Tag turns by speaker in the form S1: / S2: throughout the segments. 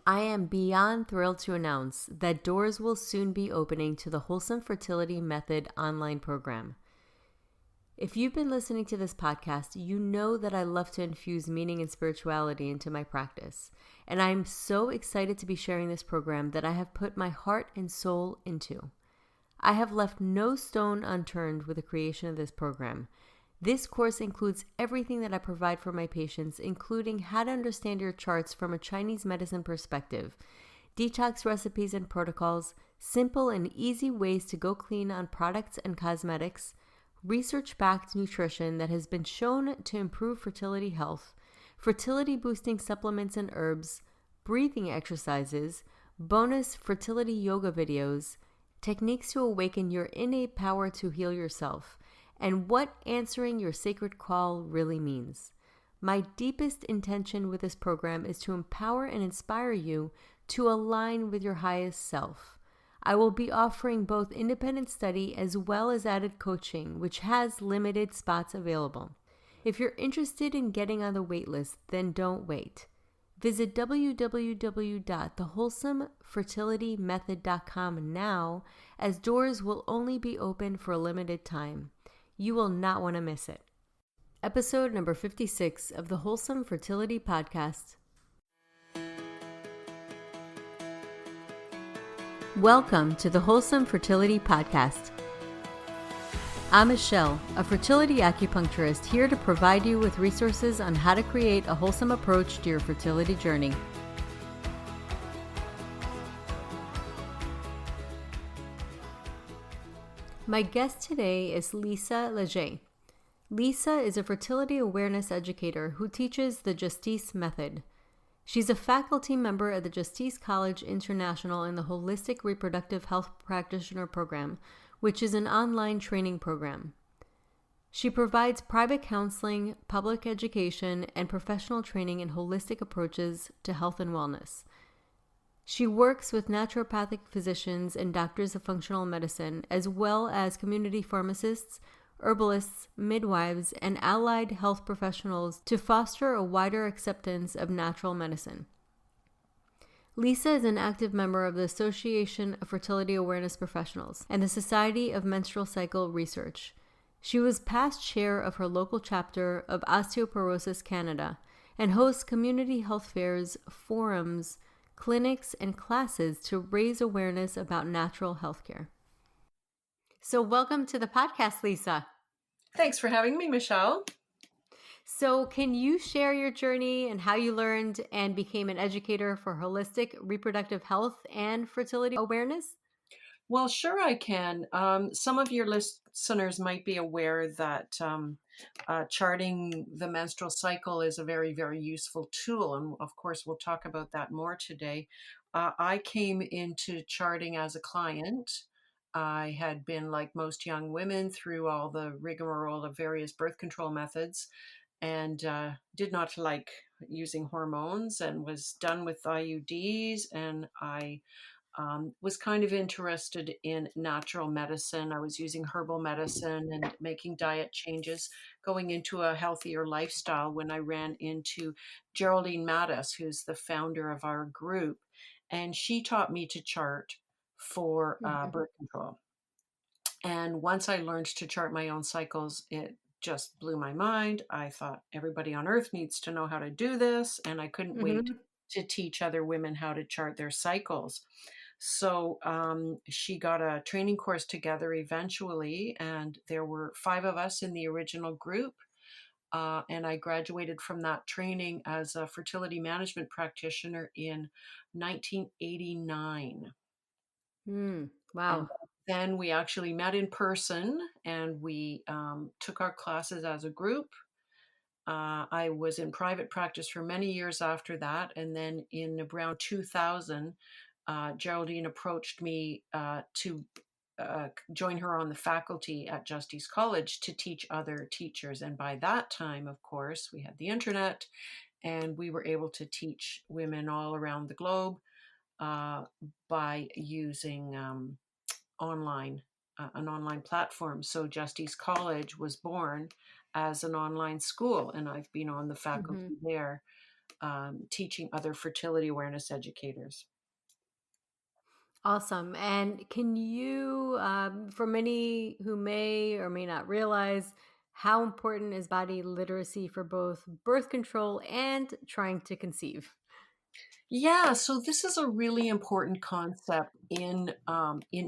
S1: I am beyond thrilled to announce that doors will soon be opening to the Wholesome Fertility Method online program. If you've been listening to this podcast, you know that I love to infuse meaning and spirituality into my practice, and I'm so excited to be sharing this program that I have put my heart and soul into. I have left no stone unturned with the creation of this program. This course includes everything that I provide for my patients, including how to understand your charts from a Chinese medicine perspective, detox recipes and protocols, simple and easy ways to go clean on products and cosmetics, research-backed nutrition that has been shown to improve fertility health, fertility-boosting supplements and herbs, breathing exercises, bonus fertility yoga videos, techniques to awaken your innate power to heal yourself, and what answering your sacred call really means. My deepest intention with this program is to empower and inspire you to align with your highest self. I will be offering both independent study as well as added coaching, which has limited spots available. If you're interested in getting on the waitlist, then don't wait. Visit www.thewholesomefertilitymethod.com now, as doors will only be open for a limited time. You will not want to miss it. Episode number 56 of the Wholesome Fertility Podcast. Welcome to the Wholesome Fertility Podcast. I'm Michelle, a fertility acupuncturist here to provide you with resources on how to create a wholesome approach to your fertility journey. My guest today is Lisa Leger. Lisa is a fertility awareness educator who teaches the Justisse Method. She's a faculty member at the Justisse College International in the Holistic Reproductive Health Practitioner program, which is an online training program. She provides private counseling, public education, and professional training in holistic approaches to health and wellness. She works with naturopathic physicians and doctors of functional medicine, as well as community pharmacists, herbalists, midwives, and allied health professionals to foster a wider acceptance of natural medicine. Lisa is an active member of the Association of Fertility Awareness Professionals and the Society of Menstrual Cycle Research. She was past chair of her local chapter of Osteoporosis Canada and hosts community health fairs, forums, clinics, and classes to raise awareness about natural healthcare. So welcome to the podcast, Lisa.
S2: Thanks for having me, Michelle.
S1: So can you share your journey and how you learned and became an educator for holistic reproductive health and fertility awareness?
S2: Well, sure I can. Some of your listeners might be aware that charting the menstrual cycle is a very, very useful tool. And of course, we'll talk about that more today. I came into charting as a client. I had been, like most young women, through all the rigmarole of various birth control methods and did not like using hormones and was done with IUDs. And I was kind of interested in natural medicine. I was using herbal medicine and making diet changes, going into a healthier lifestyle when I ran into Geraldine Mattis, who's the founder of our group. And she taught me to chart for birth control. And once I learned to chart my own cycles, it just blew my mind. I thought everybody on earth needs to know how to do this. And I couldn't wait to teach other women how to chart their cycles. So she got a training course together eventually, and there were 5 of us in the original group. And I graduated from that training as a fertility management practitioner in 1989.
S1: Wow.
S2: And then we actually met in person and we took our classes as a group. I was in private practice for many years after that. And then in around 2000, Geraldine approached me to join her on the faculty at Justisse College to teach other teachers. And by that time, of course, we had the internet and we were able to teach women all around the globe by using an online platform. So Justisse College was born as an online school, and I've been on the faculty there teaching other fertility awareness educators.
S1: Awesome. And can you, for many who may or may not realize, how important is body literacy for both birth control and trying to conceive?
S2: Yeah, so this is a really important concept in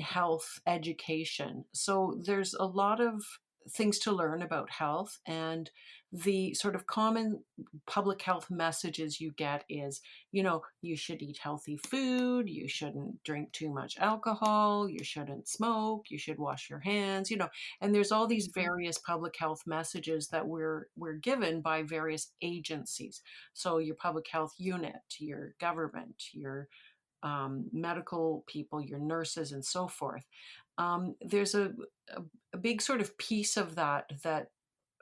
S2: health education. So there's a lot of things to learn about health, and the sort of common public health messages you get is, you should eat healthy food, you shouldn't drink too much alcohol, you shouldn't smoke, you should wash your hands, and there's all these
S1: Mhm.
S2: various public health messages that we're given by various agencies. So your public health unit, your government, your medical people, your nurses, and so forth. There's a big sort of piece of that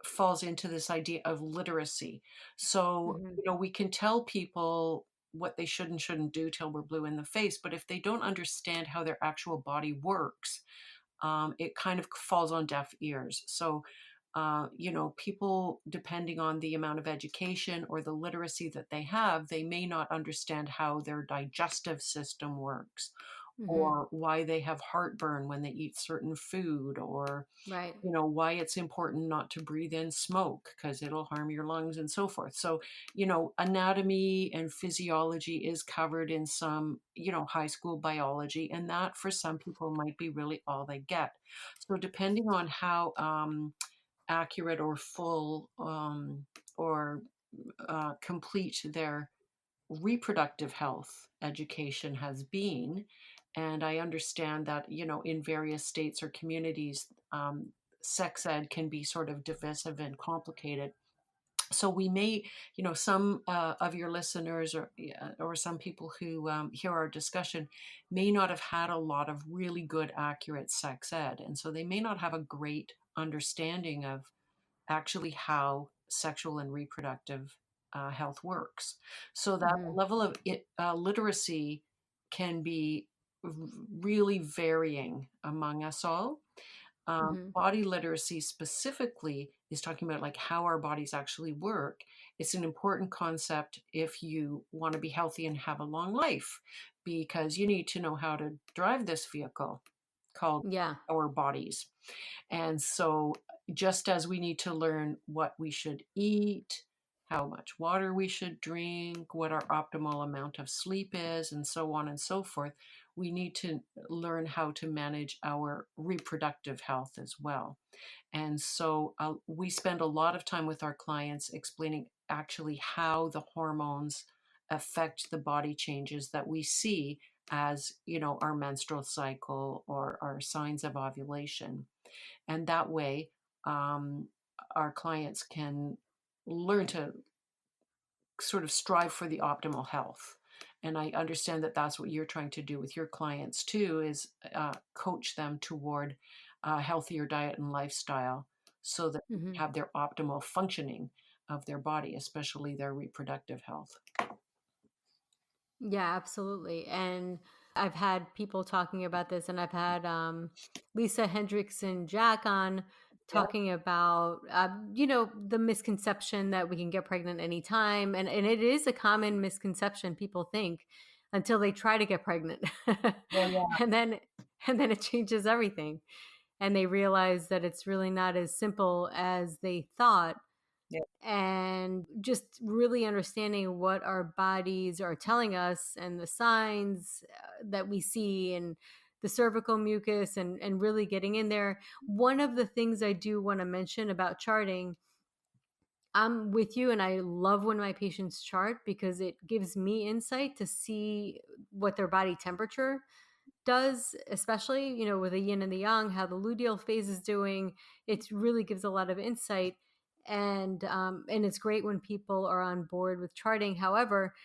S2: falls into this idea of literacy. So,
S1: Mhm.
S2: we can tell people what they should and shouldn't do till we're blue in the face, but if they don't understand how their actual body works, it kind of falls on deaf ears. So, people, depending on the amount of education or the literacy that they have, they may not understand how their digestive system works,
S1: Mhm.
S2: or why they have heartburn when they eat certain food, or
S1: Right.
S2: why it's important not to breathe in smoke because it'll harm your lungs, and so forth. So, anatomy and physiology is covered in some, high school biology, and that for some people might be really all they get. So, depending on how accurate or full or complete their reproductive health education has been. And I understand that, in various states or communities, sex ed can be sort of divisive and complicated. So we may, some of your listeners, or some people who hear our discussion, may not have had a lot of really good, accurate sex ed. And so they may not have a great understanding of actually how sexual and reproductive health works. So that
S1: Mhm.
S2: level of literacy can be really varying among us all.
S1: Mhm.
S2: Body literacy specifically is talking about like how our bodies actually work. It's an important concept if you want to be healthy and have a long life, because you need to know how to drive this vehicle called
S1: Yeah.
S2: our bodies. And so, just as we need to learn what we should eat, how much water we should drink, what our optimal amount of sleep is, and so on and so forth, we need to learn how to manage our reproductive health as well. And so, we spend a lot of time with our clients explaining actually how the hormones affect the body changes that we see as, our menstrual cycle or our signs of ovulation. And that way, um, our clients can learn to sort of strive for the optimal health. And I understand that that's what you're trying to do with your clients too, is coach them toward a healthier diet and lifestyle so that they
S1: Mhm.
S2: have their optimal functioning of their body, especially their reproductive health.
S1: Yeah, absolutely. And I've had people talking about this, and I've had Lisa Hendrickson Jack on
S2: Yeah.
S1: talking about, the misconception that we can get pregnant anytime. And it is a common misconception people think until they try to get pregnant.
S2: Well, yeah.
S1: and then and then it changes everything. And they realize that it's really not as simple as they thought,
S2: Yeah.
S1: and just really understanding what our bodies are telling us and the signs that we see, and the cervical mucus, and really getting in there. One of the things I do want to mention about charting, I'm with you, and I love when my patients chart because it gives me insight to see what their body temperature does, especially, with the yin and the yang, how the luteal phase is doing. It really gives a lot of insight. And it's great when people are on board with charting. However,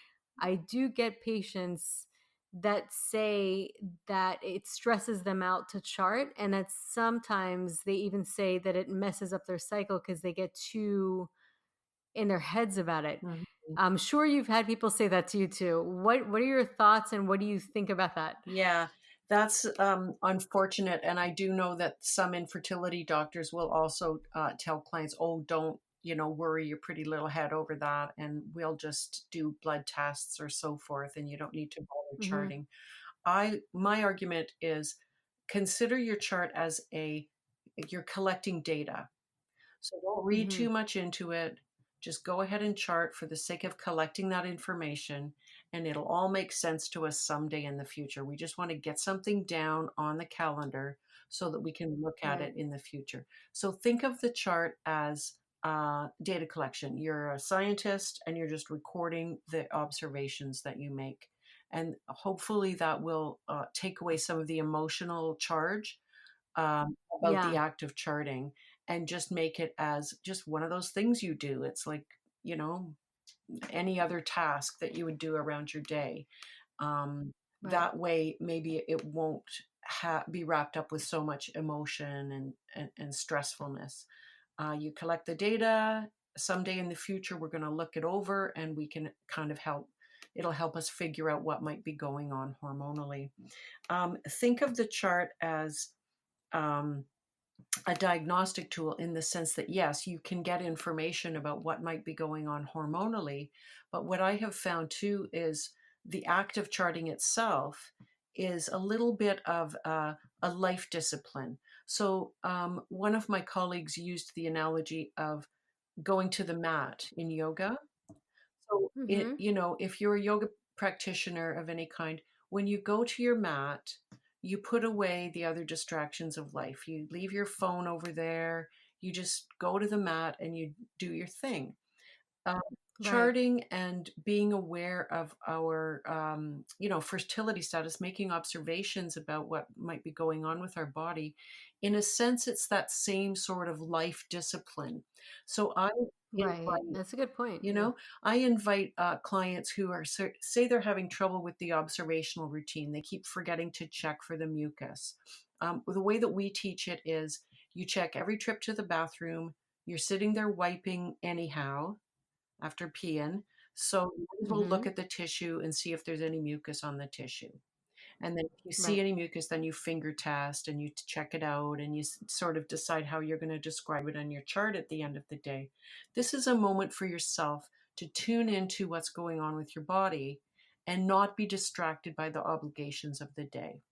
S1: I do get patients that say that it stresses them out to chart, and that sometimes they even say that it messes up their cycle because they get too in their heads about it.
S2: Mhm.
S1: I'm sure you've had people say that to you too. What are your thoughts, and what do you think about that?
S2: Yeah, that's unfortunate. And I do know that some infertility doctors will also tell clients, oh, don't worry your pretty little head over that, and we'll just do blood tests or so forth, and you don't need to bother
S1: Mhm.
S2: charting. My argument is, consider your chart as you're collecting data. So don't read too
S1: Mhm.
S2: much into it. Just go ahead and chart for the sake of collecting that information, and it'll all make sense to us someday in the future. We just want to get something down on the calendar so that we can look at
S1: Right.
S2: it in the future. So think of the chart as data collection. You're a scientist and you're just recording the observations that you make. And hopefully that will take away some of the emotional charge about the
S1: Yeah.
S2: act of charting, and just make it as just one of those things you do. It's like, you know, any other task that you would do around your day.
S1: Right.
S2: That way, maybe it won't be wrapped up with so much emotion and stressfulness. You collect the data. Someday in the future, we're going to look it over and we can kind of help. It'll help us figure out what might be going on hormonally. Think of the chart as um, a diagnostic tool in the sense that, yes, you can get information about what might be going on hormonally. But what I have found too is the act of charting itself is a little bit of a life discipline. So, one of my colleagues used the analogy of going to the mat in yoga. So,
S1: Mhm.
S2: if you're a yoga practitioner of any kind, when you go to your mat, you put away the other distractions of life. You leave your phone over there. You just go to the mat and you do your thing. Um,
S1: Right.
S2: Charting and being aware of our, fertility status, making observations about what might be going on with our body. In a sense, it's that same sort of life discipline. So I
S1: Right.
S2: invite
S1: That's a good point.
S2: you know, I invite clients who are, say they're having trouble with the observational routine. They keep forgetting to check for the mucus. The way that we teach it is you check every trip to the bathroom. You're sitting there wiping anyhow after peeing. So you might as well look
S1: Mhm.
S2: at the tissue and see if there's any mucus on the tissue. And then if you see
S1: Right.
S2: any mucus, then you finger test and you check it out, and you sort of decide how you're going to describe it on your chart at the end of the day. This is a moment for yourself to tune into what's going on with your body and not be distracted by the obligations of the day.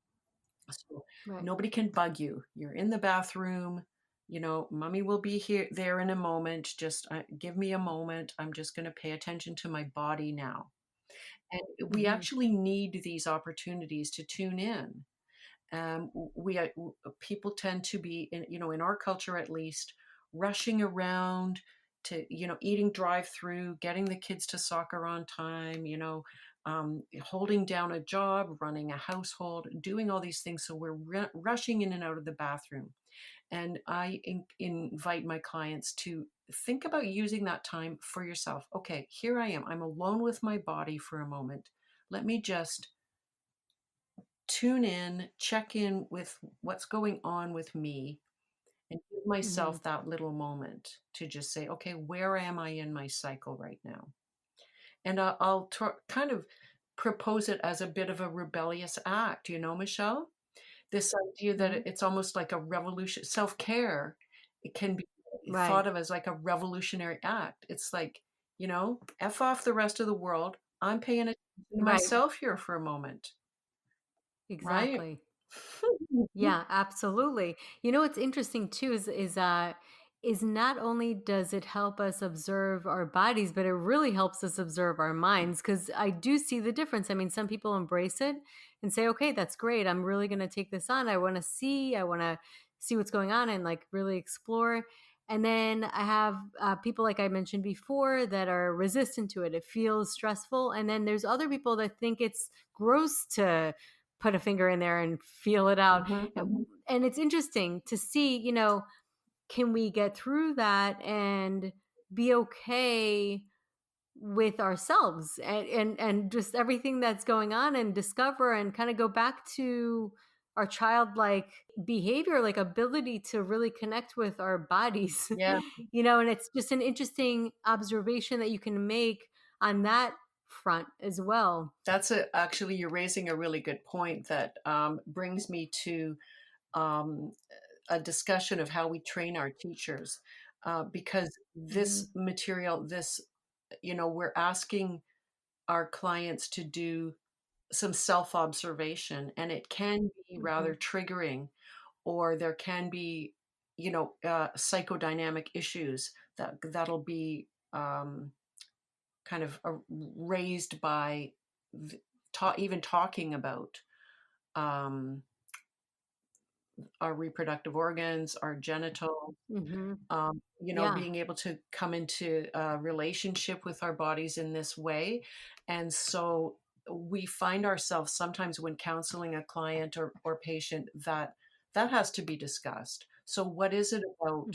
S2: So
S1: Right.
S2: nobody can bug you. You're in the bathroom. Mommy will be here there in a moment. Just give me a moment. I'm just going to pay attention to my body now. And we
S1: Mhm.
S2: actually need these opportunities to tune in. People tend to be in our culture at least, rushing around to eating drive through, getting the kids to soccer on time, holding down a job, running a household, doing all these things. So we're rushing in and out of the bathroom. And I invite my clients to think about using that time for yourself. Okay, here I am. I'm alone with my body for a moment. Let me just tune in, check in with what's going on with me, and give
S1: Mhm.
S2: myself that little moment to just say, okay, where am I in my cycle right now? And I'll kind of propose it as a bit of a rebellious act, Michelle? This idea that
S1: Mhm.
S2: it's almost like a revolution, self care. It can be thought
S1: Right.
S2: of as like a revolutionary act. It's like, F off the rest of the world. I'm paying attention to
S1: Right.
S2: myself here for a moment, right?
S1: Exactly. Yeah, absolutely. You know what's interesting too is not only does it help us observe our bodies, but it really helps us observe our minds because I do see the difference. I mean, some people embrace it and say, "Okay, that's great. I'm really going to take this on. I want to see what's going on and like really explore." And then I have people like I mentioned before that are resistant to it. It feels stressful, and then there's other people that think it's gross to put a finger in there and feel it out.
S2: Mhm, mhm.
S1: And it's interesting to see, can we get through that and be okay with ourselves and just everything that's going on and discover and kind of go back to our childlike behavior, like ability to really connect with our bodies.
S2: Yeah,
S1: And it's just an interesting observation that you can make on that front as well.
S2: actually, you're raising a really good point that brings me to um, a discussion of how we train our teachers. because
S1: Hmm.
S2: this material, this, we're asking our clients to do some self observation, and it can be
S1: Hmm.
S2: rather triggering, or there can be, psychodynamic issues that'll be kind of raised by even talking about um, our reproductive organs, our genitals,
S1: Hmm. Yeah.
S2: being able to come into a relationship with our bodies in this way. And so we find ourselves sometimes when counseling a client or patient that has to be discussed. So what is it about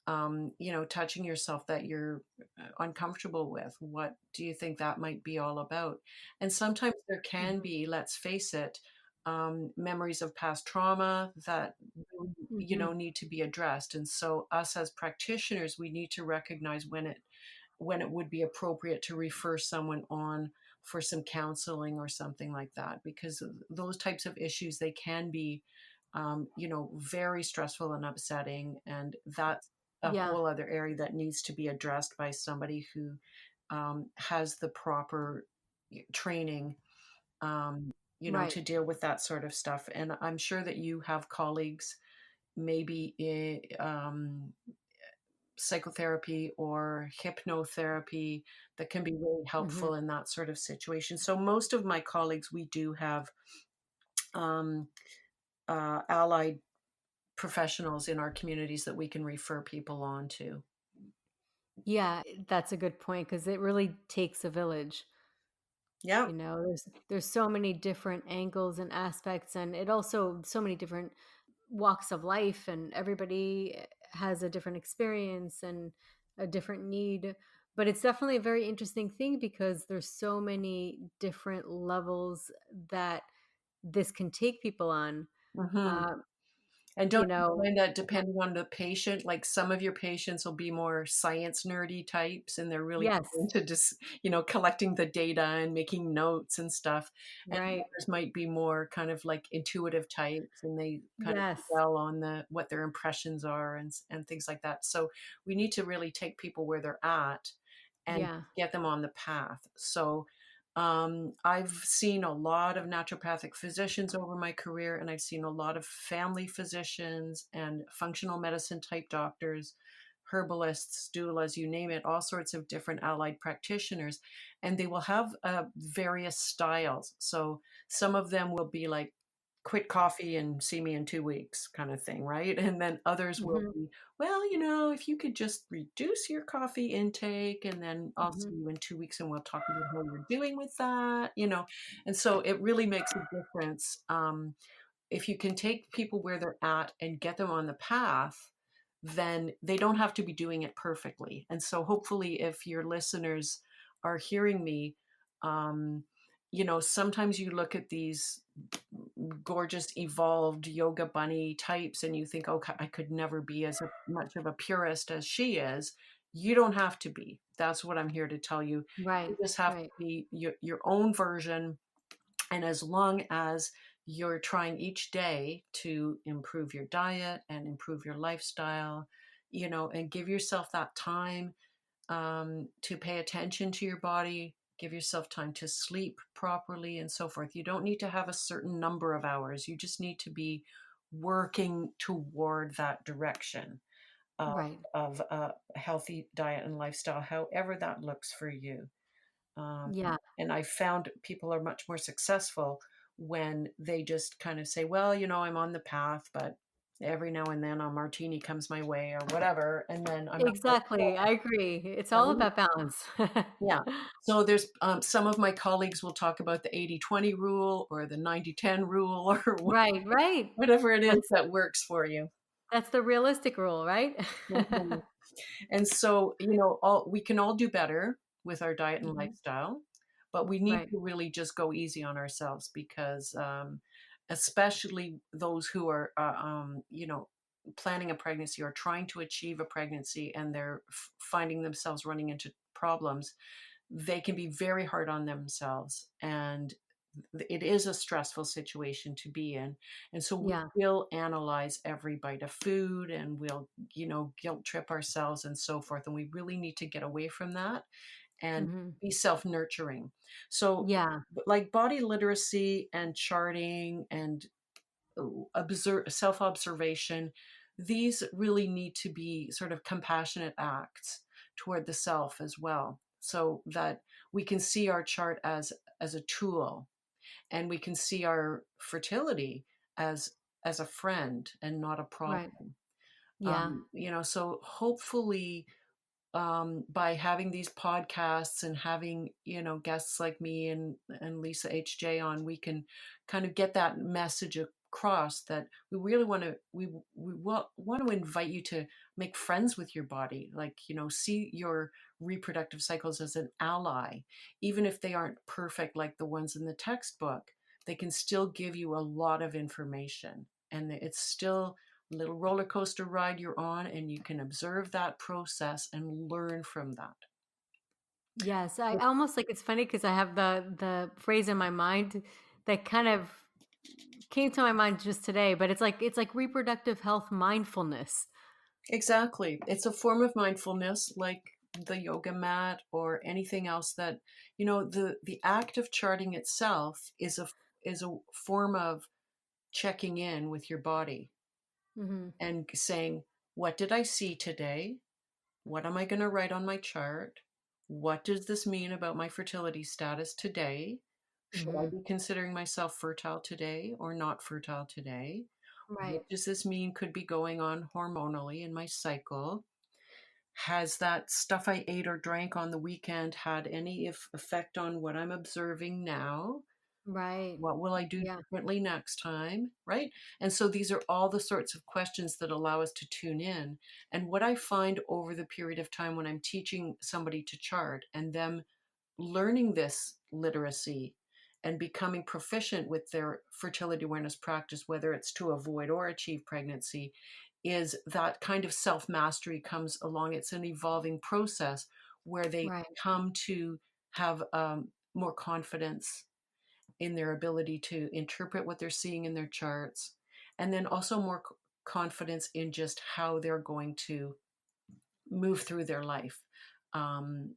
S1: Hmm.
S2: touching yourself that you're uncomfortable with? What do you think that might be all about? And sometimes there can
S1: Hmm.
S2: be, let's face it, memories of past trauma that really,
S1: Hmm.
S2: need to be addressed. And so, us as practitioners, we need to recognize when it would be appropriate to refer someone on for some counseling or something like that, because those types of issues, they can be very stressful and upsetting, and that's a
S1: Yeah.
S2: whole other area that needs to be addressed by somebody who has the proper training,
S1: Right.
S2: to deal with that sort of stuff. And I'm sure that you have colleagues, maybe in psychotherapy or hypnotherapy, that can be really
S1: Hmm.
S2: helpful in that sort of situation. So most of my colleagues, we do have um, allied professionals in our communities that we can refer people on to.
S1: Yeah, that's a good point because it really takes a village.
S2: Yeah.
S1: There's so many different angles and aspects, and it also so many different walks of life, and everybody has a different experience and a different need. But it's definitely a very interesting thing because there's so many different levels that this can take people on.
S2: Hmm.
S1: Uh,
S2: And
S1: you
S2: don't you
S1: know,
S2: find that depending on the patient, like some of your patients will be more science nerdy types and they're really
S1: yes,
S2: into just, collecting the data and making notes and stuff. And
S1: right,
S2: others might be more kind of like intuitive types, and they kind of
S1: yes,
S2: dwell on what their impressions are, and things like that. So we need to really take people where they're at and
S1: yeah,
S2: get them on the path. So I've seen a lot of naturopathic physicians over my career, and I've seen a lot of family physicians and functional medicine type doctors, herbalists, doulas, you name it, all sorts of different allied practitioners. And they will have various styles. So some of them will be like, quit coffee and see me in 2 weeks kind of thing, right? And then others will
S1: hmm,
S2: be, well, if you could just reduce your coffee intake, and then I'll
S1: hmm,
S2: see you in 2 weeks and we'll talk about how you're doing with that. And so it really makes a difference. If you can take people where they're at and get them on the path, then they don't have to be doing it perfectly. And so hopefully, if your listeners are hearing me, um, sometimes you look at these gorgeous evolved yoga bunny types and you think, oh, I could never be as much of a purist as she is. You don't have to be. That's what I'm here to tell you.
S1: right,
S2: You just have to
S1: right,
S2: be your own version. And as long as you're trying each day to improve your diet and improve your lifestyle, and give yourself that time to pay attention to your body, give yourself time to sleep properly, and so forth. You don't need to have a certain number of hours. You just need to be working toward that direction of,
S1: right.
S2: a healthy diet and lifestyle, however that looks for you. Um,
S1: Yeah,
S2: and I found people are much more successful when they just kind of say, well, I'm on the path, but every now and then a martini comes my way or whatever. And then I'm not quite
S1: exactly. I agree. It's all
S2: sure.
S1: about balance.
S2: Yeah. So there's some of my colleagues will talk about the 80-20 rule or the 90-10 rule or
S1: Right, right.
S2: whatever it is
S1: That's
S2: that works for you.
S1: that's the realistic rule, right?
S2: Mhm. And so, we can all do better with our diet and
S1: Mhm.
S2: lifestyle, but we need
S1: Right,
S2: to really just go easy on ourselves, because especially those who are, planning a pregnancy or trying to achieve a pregnancy, and they're finding themselves running into problems, they can be very hard on themselves. And it is a stressful situation to be in. And so we
S1: Yeah.
S2: will analyze every bite of food, and we'll, guilt trip ourselves and so forth. And we really need to get away from that and
S1: Hmm.
S2: be self-nurturing. So
S1: Yeah.
S2: like body literacy and charting and self-observation, these really need to be sort of compassionate acts toward the self as well, so that we can see our chart as a tool, and we can see our fertility as a friend and not a
S1: Right.
S2: problem.
S1: Yeah.
S2: So hopefully, by having these podcasts and having, guests like me and Lisa HJ on, we can kind of get that message across that we really want to invite you to make friends with your body, like, see your reproductive cycles as an ally. Even if they aren't perfect like the ones in the textbook, they can still give you a lot of information, and it's still little roller coaster ride you're on, and you can observe that process and learn from that.
S1: Yes, I almost like it's funny because I have the phrase in my mind that kind of came to my mind just today, but it's like reproductive health mindfulness.
S2: Exactly. It's a form of mindfulness, like the yoga mat or anything else that, the act of charting itself is a form of checking in with your body
S1: Hmm.
S2: and saying, what did I see today? What am I going to write on my chart? What does this mean about my fertility status today? Should I
S1: Hmm.
S2: be considering myself fertile today or not fertile today?
S1: Right.
S2: What does this mean could be going on hormonally in my cycle? Has that stuff I ate or drank on the weekend had any effect on what I'm observing now?
S1: Right.
S2: What will I do
S1: Yeah.
S2: differently next time? Right? And so these are all the sorts of questions that allow us to tune in. And what I find over the period of time when I'm teaching somebody to chart and them learning this literacy and becoming proficient with their fertility awareness practice, whether it's to avoid or achieve pregnancy, is that kind of self mastery comes along. It's an evolving process where they
S1: Right.
S2: come to have more confidence in their ability to interpret what they're seeing in their charts, and then also more confidence in just how they're going to move through their life, um,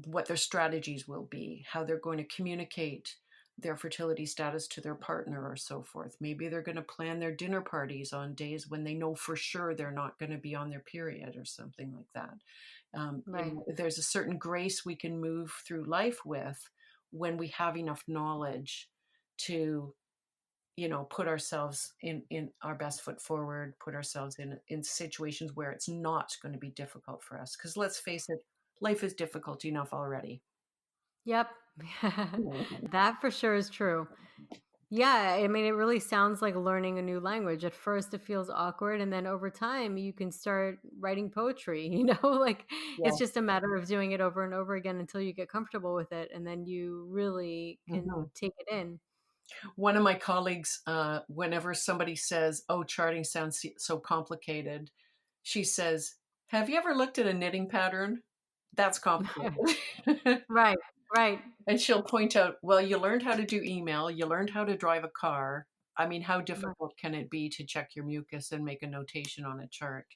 S2: what their strategies will be, how they're going to communicate their fertility status to their partner, or so forth. Maybe they're going to plan their dinner parties on days when they know for sure they're not going to be on their period, or something like that.
S1: Right.
S2: There's a certain grace we can move through life with when we have enough knowledge to, put ourselves in our best foot forward, put ourselves in situations where it's not going to be difficult for us, because let's face it, life is difficult enough already.
S1: Yep. That for sure is true. Yeah, I mean, it really sounds like learning a new language. At first, it feels awkward, and then over time, you can start writing poetry. Like it's
S2: Yeah.
S1: just a matter of doing it over and over again until you get comfortable with it, and then you really can
S2: Mhm.
S1: take it in.
S2: One of my colleagues, whenever somebody says, "Oh, charting sounds so complicated," she says, "Have you ever looked at a knitting pattern? That's complicated."
S1: Right, right,
S2: And she'll point out, "Well, you learned how to do email, you learned how to drive a car. I mean, how
S1: right.
S2: difficult can it be to check your mucus and make a notation on a chart?"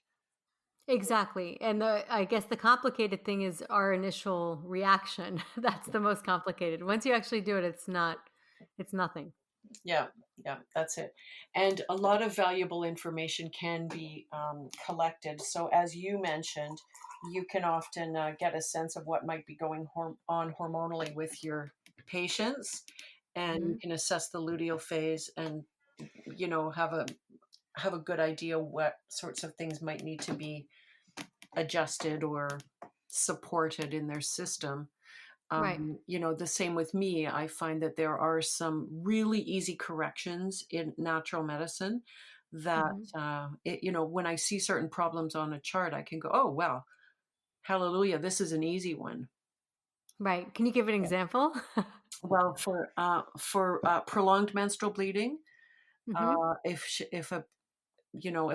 S1: Exactly. And I guess the complicated thing is our initial reaction. That's the most complicated. Once you actually do it, it's nothing.
S2: Yeah, yeah, that's it. And a lot of valuable information can be collected. So, as you mentioned, you can often get a sense of what might be going on hormonally with your patients, and you
S1: Hmm.
S2: can assess the luteal phase, and have a good idea what sorts of things might need to be adjusted or supported in their system.
S1: Right.
S2: The same with me. I find that there are some really easy corrections in natural medicine that,
S1: Hmm.
S2: when I see certain problems on a chart, I can go, oh, well, hallelujah, this is an easy one.
S1: Right. Can you give an example?
S2: Well, for prolonged menstrual bleeding,
S1: Hmm.
S2: if a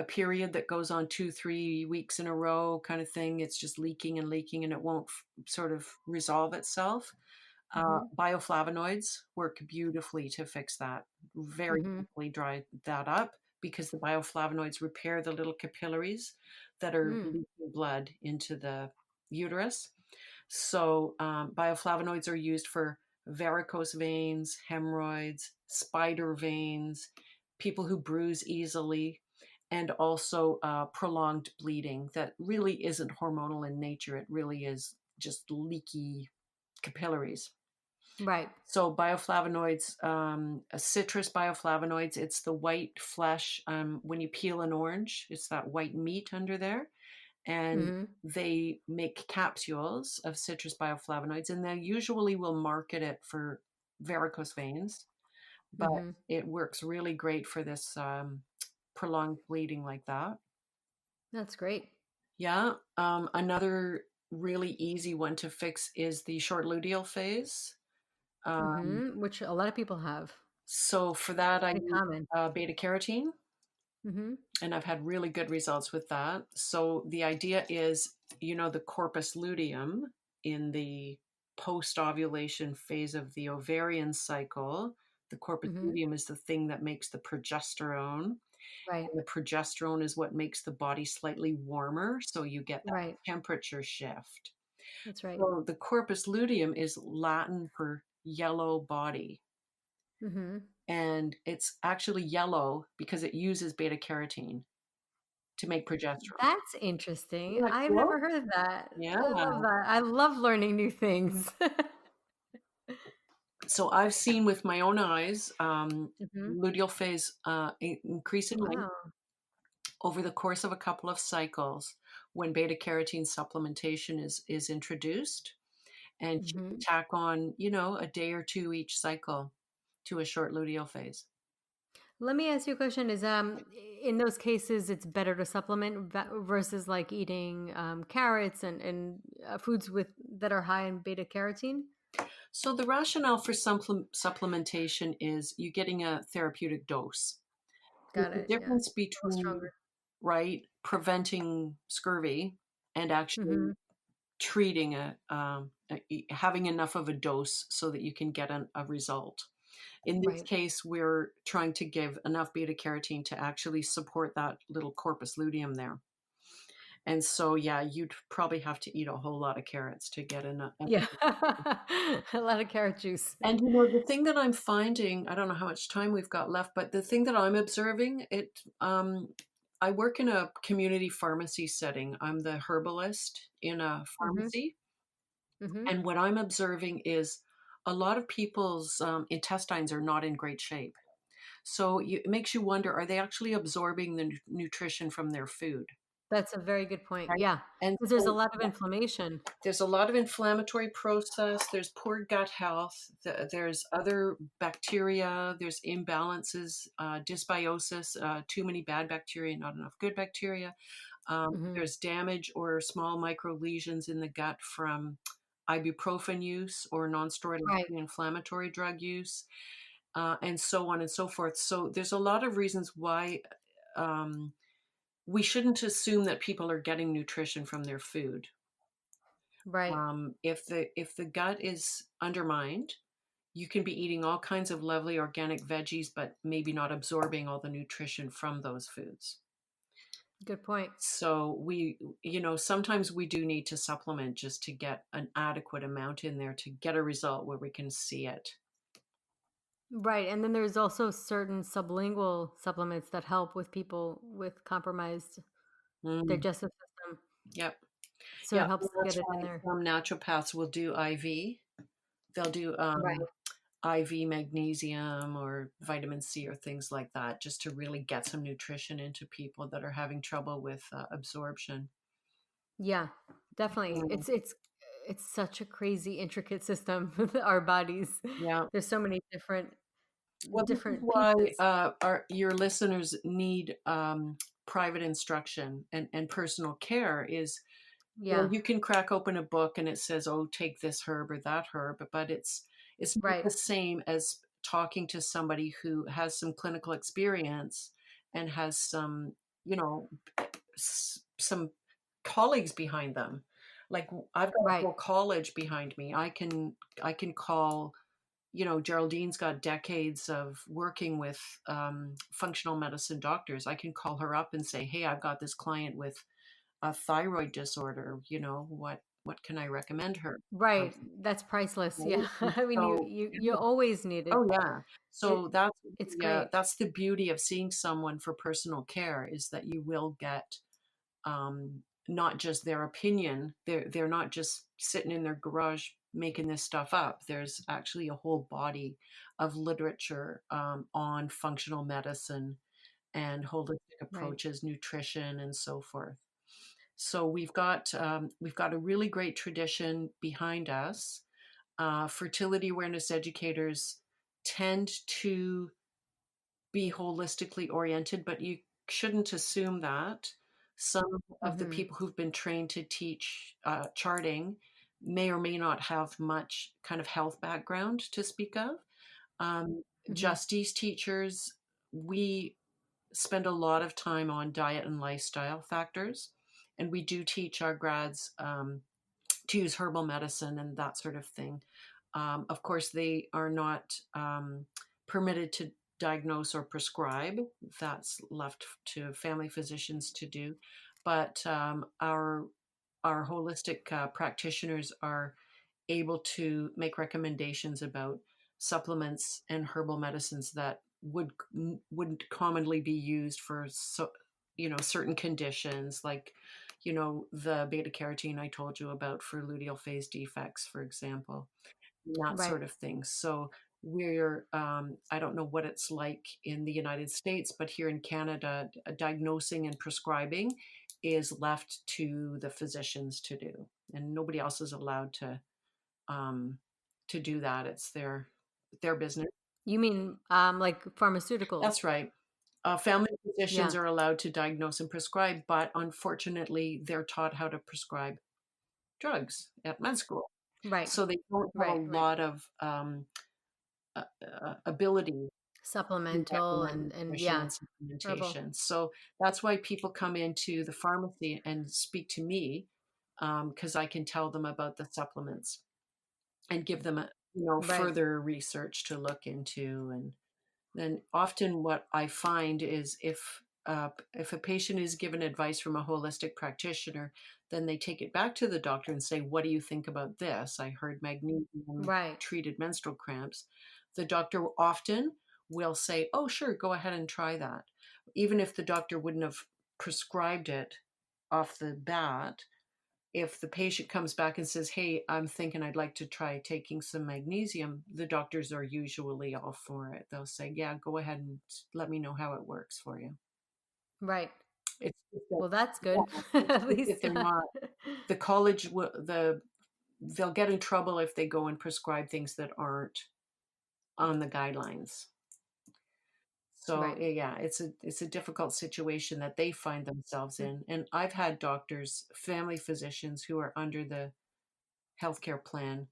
S2: period that goes on 2-3 weeks in a row kind of thing, it's just leaking and leaking and it won't sort of resolve itself.
S1: Mhm.
S2: Bioflavonoids work beautifully to fix that, very
S1: Mhm.
S2: quickly dry that up because the bioflavonoids repair the little capillaries that are
S1: Mm.
S2: leaking blood into the uterus. So, bioflavonoids are used for varicose veins, hemorrhoids, spider veins, people who bruise easily, and also prolonged bleeding that really isn't hormonal in nature. It really is just leaky capillaries.
S1: Right.
S2: So bioflavonoids, citrus bioflavonoids, it's the white flesh. When you peel an orange, it's that white meat under there. And
S1: Mhm.
S2: they make capsules of citrus bioflavonoids, and they usually will market it for varicose veins, but
S1: Mhm.
S2: it works really great for this prolonged bleeding like that.
S1: That's great.
S2: Yeah. Another really easy one to fix is the short luteal phase. Um,
S1: Mhm. Which a lot of people have.
S2: So for that, I
S1: Pretty
S2: use
S1: common.
S2: beta carotene,
S1: Mhm.
S2: and I've had really good results with that. So the idea is, the corpus luteum in the post ovulation phase of the ovarian cycle. The corpus
S1: Mhm.
S2: luteum is the thing that makes the progesterone,
S1: Right.
S2: and the progesterone is what makes the body slightly warmer. So you get that
S1: Right.
S2: temperature shift.
S1: That's right.
S2: So the corpus luteum is Latin for yellow body.
S1: Mhm.
S2: And it's actually yellow because it uses beta carotene to make progesterone.
S1: That's interesting.
S2: Isn't that
S1: I've
S2: cool?
S1: never heard of that.
S2: Yeah.
S1: I love that. I love learning new things.
S2: So I've seen with my own eyes,
S1: Mhm.
S2: luteal phase increase in length
S1: Wow.
S2: over the course of a couple of cycles when beta carotene supplementation is introduced, and you can
S1: Mhm.
S2: tack on, a day or two each cycle to a short luteal phase.
S1: Let me ask you a question. Is in those cases it's better to supplement versus like eating carrots and foods with that are high in beta carotene?
S2: So the rationale for supplementation is you getting a therapeutic dose. There's
S1: Got
S2: a
S1: it. Yeah.
S2: difference
S1: A little
S2: between,
S1: stronger.
S2: right, preventing scurvy and actually
S1: Mhm.
S2: treating having enough of a dose so that you can get a result. In this
S1: Right.
S2: case, we're trying to give enough beta carotene to actually support that little corpus luteum there. And so, yeah, you'd probably have to eat a whole lot of carrots to get enough.
S1: Yeah. A lot of carrot juice.
S2: And the thing that I'm finding, I don't know how much time we've got left, but the thing that I'm observing, I work in a community pharmacy setting. I'm the herbalist in a
S1: Mhm.
S2: pharmacy.
S1: Mhm.
S2: And what I'm observing is a lot of people's intestines are not in great shape. So it makes you wonder, are they actually absorbing the nutrition from their food?
S1: That's a very good point.
S2: Right.
S1: Yeah,
S2: And
S1: because there's a
S2: so
S1: lot of inflammation.
S2: there's a lot of inflammatory process, there's poor gut health, there's other bacteria, there's imbalances, dysbiosis, too many bad bacteria, not enough good bacteria.
S1: Mhm.
S2: There's damage or small micro lesions in the gut from ibuprofen use or nonsteroidal
S1: Right.
S2: anti-inflammatory drug use, and so on and so forth. So there's a lot of reasons why um, we shouldn't assume that people are getting nutrition from their food.
S1: Right.
S2: If the gut is undermined, you can be eating all kinds of lovely organic veggies, but maybe not absorbing all the nutrition from those foods.
S1: Good point.
S2: So sometimes we do need to supplement just to get an adequate amount in there to get a result where we can see it.
S1: Right, and then there's also certain sublingual supplements that help with people with compromised
S2: Mm,
S1: digestive system,
S2: yep.
S1: so
S2: Yeah,
S1: it helps
S2: well,
S1: to get
S2: that's
S1: it in
S2: why
S1: there.
S2: some naturopaths will do IV. They'll do
S1: Right.
S2: IV magnesium or vitamin C or things like that, just to really get some nutrition into people that are having trouble with absorption.
S1: Yeah, definitely.
S2: Mm,
S1: It's such a crazy intricate system with our bodies.
S2: yeah.
S1: There's so many different
S2: Well, this is
S1: different
S2: why
S1: pieces.
S2: your listeners need private instruction and personal care. Is
S1: Yeah,
S2: you can crack open a book and it says, "Oh, take this herb or that herb," but it's not
S1: right.
S2: the same as talking to somebody who has some clinical experience and has some, some colleagues behind them. Like I've got a
S1: Right.
S2: whole college behind me. I can call, you know, Geraldine's got decades of working with functional medicine doctors. I can call her up and say, "Hey, I've got this client with a thyroid disorder. You know, what can I recommend her?"
S1: Right. That's priceless. Yeah.
S2: Right? And
S1: I mean,
S2: so,
S1: you always need it.
S2: oh yeah.
S1: It
S2: So
S1: it's great.
S2: that's the beauty of seeing someone for personal care, is that you will get not just their opinion. They're not just sitting in their garage making this stuff up. There's actually a whole body of literature on functional medicine and holistic
S1: Right.
S2: approaches, nutrition, and so forth. So we've got a really great tradition behind us. Fertility awareness educators tend to be holistically oriented, but you shouldn't assume that. Some of the
S1: Mhm.
S2: people who've been trained to teach charting may or may not have much kind of health background to speak of.
S1: Mhm.
S2: Justisse teachers, we spend a lot of time on diet and lifestyle factors, and we do teach our grads to use herbal medicine and that sort of thing. Of course, they are not permitted to diagnose or prescribe. That's left to family physicians to do. But our holistic practitioners are able to make recommendations about supplements and herbal medicines that wouldn't commonly be used for, so you know, certain conditions, like, you know, the beta carotene I told you about for luteal phase defects, for example, and that
S1: Right.
S2: sort of thing. So we're I don't know what it's like in the United States, but here in Canada, diagnosing and prescribing is left to the physicians to do, and nobody else is allowed um, to do that. It's their business.
S1: You mean like
S2: That's
S1: pharmaceuticals?
S2: right. Family physicians
S1: Yeah.
S2: are allowed to diagnose and prescribe, but unfortunately, they're taught how to prescribe drugs at med school.
S1: Right.
S2: So they don't have a
S1: Right. Right.
S2: lot of ability to
S1: Supplemental
S2: recommend
S1: and
S2: nutrition and
S1: yeah, herbal.
S2: supplementation. So that's why people come into the pharmacy and speak to me, because I can tell them about the supplements and give them a, you know,
S1: Right.
S2: further research to look into. And then often what I find is if a patient is given advice from a holistic practitioner, then they take it back to the doctor and say, "What do you think about this? I heard magnesium
S1: Right.
S2: treated menstrual cramps." The doctor often will say, "Oh, sure, go ahead and try that." Even if the doctor wouldn't have prescribed it off the bat, if the patient comes back and says, "Hey, I'm thinking I'd like to try taking some magnesium," the doctors are usually all for it. They'll say, "Yeah, go ahead and let me know how it works for you."
S1: Right.
S2: It's just that,
S1: Well, that's good.
S2: yeah, it's
S1: At
S2: just that
S1: least.
S2: they're not, the college, they'll get in trouble if they go and prescribe things that aren't on the guidelines. So
S1: Right.
S2: yeah, it's a difficult situation that they find themselves in. And I've had doctors, family physicians who are under the healthcare plan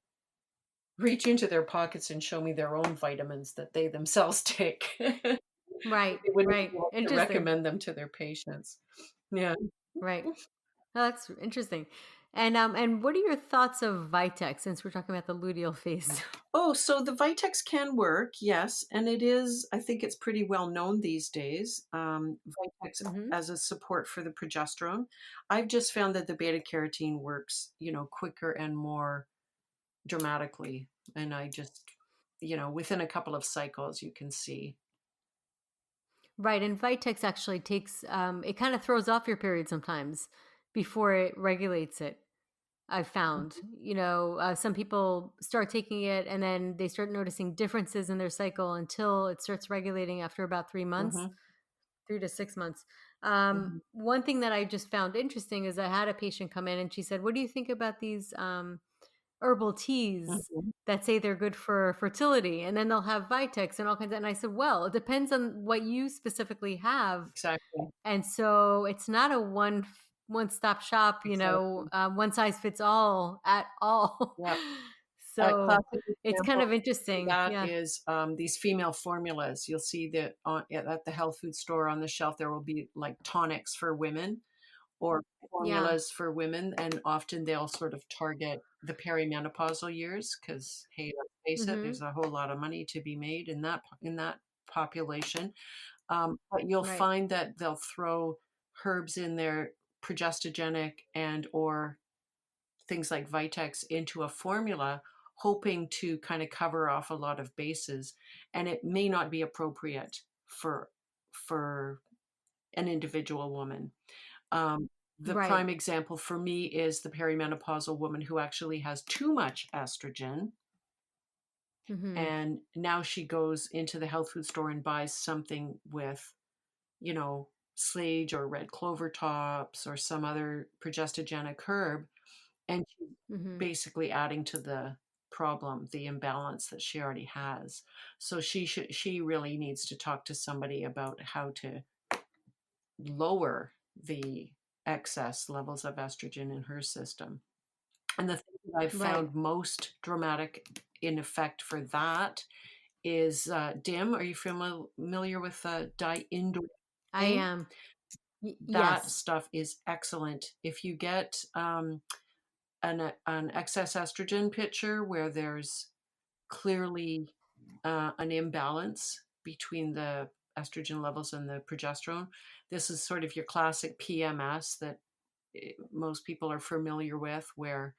S2: reach into their pockets and show me their own vitamins that they themselves take. They
S1: Right.
S2: wouldn't
S1: Right.
S2: be able to
S1: Interesting.
S2: recommend them to their patients. Yeah.
S1: Right. Oh, that's interesting. And what are your thoughts of Vitex since we're talking about the luteal phase?
S2: Oh, so the Vitex can work, yes, and it is. I think it's pretty well known these days. Vitex
S1: Hmm.
S2: as a support for the progesterone. I've just found that the beta carotene works, you know, quicker and more dramatically, and I just, you know, within a couple of cycles, you can see.
S1: Right. And Vitex actually takes it kind of throws off your period sometimes before it regulates it. I've found, some people start taking it and then they start noticing differences in their cycle until it starts regulating after about 3 months,
S2: Hmm.
S1: 3 to 6 months.
S2: Hmm.
S1: One thing that I just found interesting is I had a patient come in and she said, "What do you think about these herbal teas
S2: Hmm.
S1: that say they're good for fertility?" And then they'll have Vitex and all kinds of, and I said, "Well, it depends on what you specifically have."
S2: Exactly.
S1: And so it's not a one stop shop,
S2: Exactly.
S1: one size fits all at all.
S2: Yeah. A
S1: So
S2: classic
S1: it's kind
S2: example
S1: of
S2: of
S1: interesting.
S2: that
S1: Yeah.
S2: is these female formulas. You'll see that at the health food store on the shelf, there will be like tonics for women, or
S1: Yeah.
S2: formulas for women, and often they'll sort of target the perimenopausal years because, hey, let's face it,
S1: Mm-hmm.
S2: there's a whole lot of money to be made in that population. But you'll
S1: Right.
S2: find that they'll throw herbs in there, progestogenic and or things like Vitex into a formula, hoping to kind of cover off a lot of bases, and it may not be appropriate for an individual woman. Um, the
S1: Right.
S2: prime example for me is the perimenopausal woman who actually has too much estrogen,
S1: Mm-hmm.
S2: and now she goes into the health food store and buys something with, sage or red clover tops or some other progestogenic herb, and she's
S1: Mm-hmm.
S2: basically adding to the problem, the imbalance that she already has. So she really needs to talk to somebody about how to lower the excess levels of estrogen in her system. And the thing that I've
S1: Right.
S2: found most dramatic in effect for that is DIM. Are you familiar with
S1: I
S2: diindolate?
S1: am.
S2: That
S1: Yes.
S2: stuff is excellent. If you get an excess estrogen picture where there's clearly an imbalance between the estrogen levels and the progesterone, this is sort of your classic PMS that most people are familiar with, where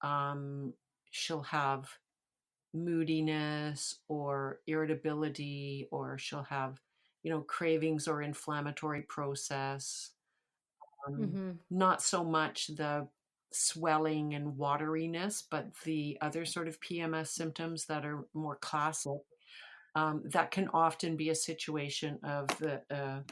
S2: um, she'll have moodiness or irritability, or she'll have, cravings or inflammatory process.
S1: Mm-hmm.
S2: Not so much the swelling and wateriness, but the other sort of PMS symptoms that are more classic. That can often be a situation of the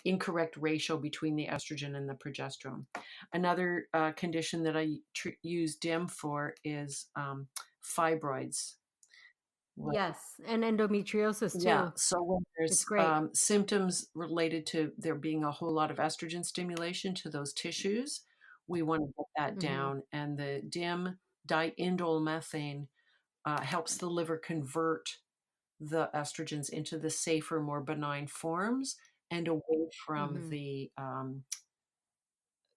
S2: incorrect ratio between the estrogen and the progesterone. Another condition that I use DIM for is fibroids.
S1: Yes. And endometriosis
S2: Yeah,
S1: too.
S2: so when
S1: It's
S2: there's
S1: great.
S2: symptoms related to there being a whole lot of estrogen stimulation to those tissues, we want to get that
S1: Mm-hmm.
S2: down. And the DIM, diindole methane, helps the liver convert the estrogens into the safer, more benign forms and away from
S1: Mm-hmm.